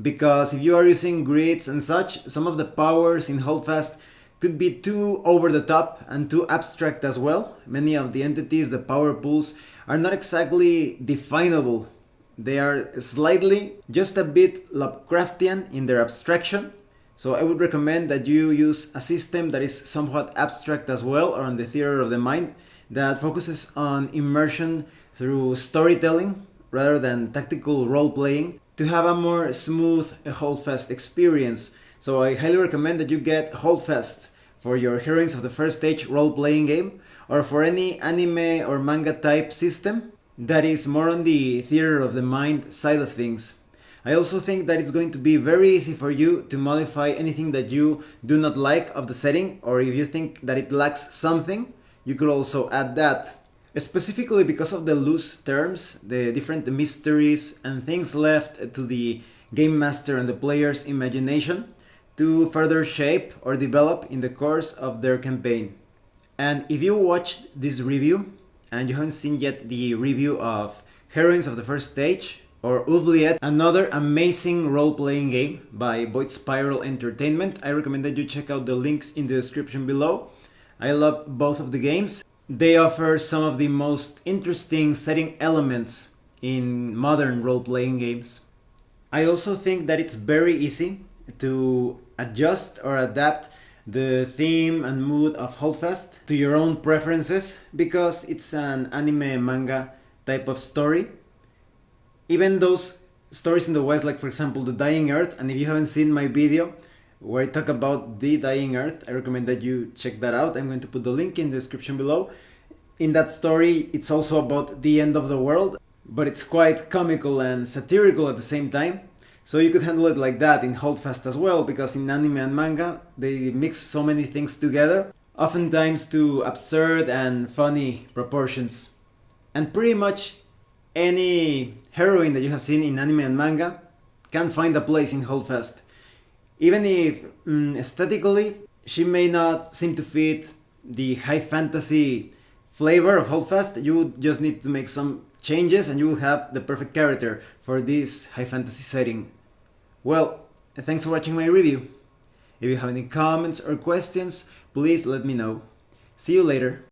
because if you are using grids and such, some of the powers in Holdfast could be too over the top and too abstract as well. Many of the entities, the power pools, are not exactly definable. They are slightly, just a bit Lovecraftian in their abstraction. So I would recommend that you use a system that is somewhat abstract as well, or on the theater of the mind, that focuses on immersion through storytelling rather than tactical role-playing, to have a more smooth Holdfast experience. So I highly recommend that you get Holdfast for your Heroines of the First Stage role-playing game, or for any anime or manga type system that is more on the theater of the mind side of things. I also think that it's going to be very easy for you to modify anything that you do not like of the setting, or if you think that it lacks something, you could also add that. Specifically because of the loose terms, the different mysteries and things left to the game master and the player's imagination to further shape or develop in the course of their campaign. And if you watched this review and you haven't seen yet the review of Heroines of the First Stage, or Oubliette, another amazing role-playing game by Void Spiral Entertainment, I recommend that you check out the links in the description below. I love both of the games. They offer some of the most interesting setting elements in modern role-playing games. I also think that it's very easy to adjust or adapt the theme and mood of Holdfast to your own preferences, because it's an anime manga type of story. Even those stories in the West, like for example The Dying Earth, and if you haven't seen my video where I talk about The Dying Earth, I recommend that you check that out. I'm going to put the link in the description below. In that story, it's also about the end of the world, but it's quite comical and satirical at the same time. So you could handle it like that in Holdfast as well, because in anime and manga, they mix so many things together, oftentimes to absurd and funny proportions. And pretty much any heroine that you have seen in anime and manga can find a place in Holdfast. Even if aesthetically she may not seem to fit the high fantasy flavor of Holdfast, you would just need to make some changes and you will have the perfect character for this high fantasy setting. Well, thanks for watching my review. If you have any comments or questions, please let me know. See you later.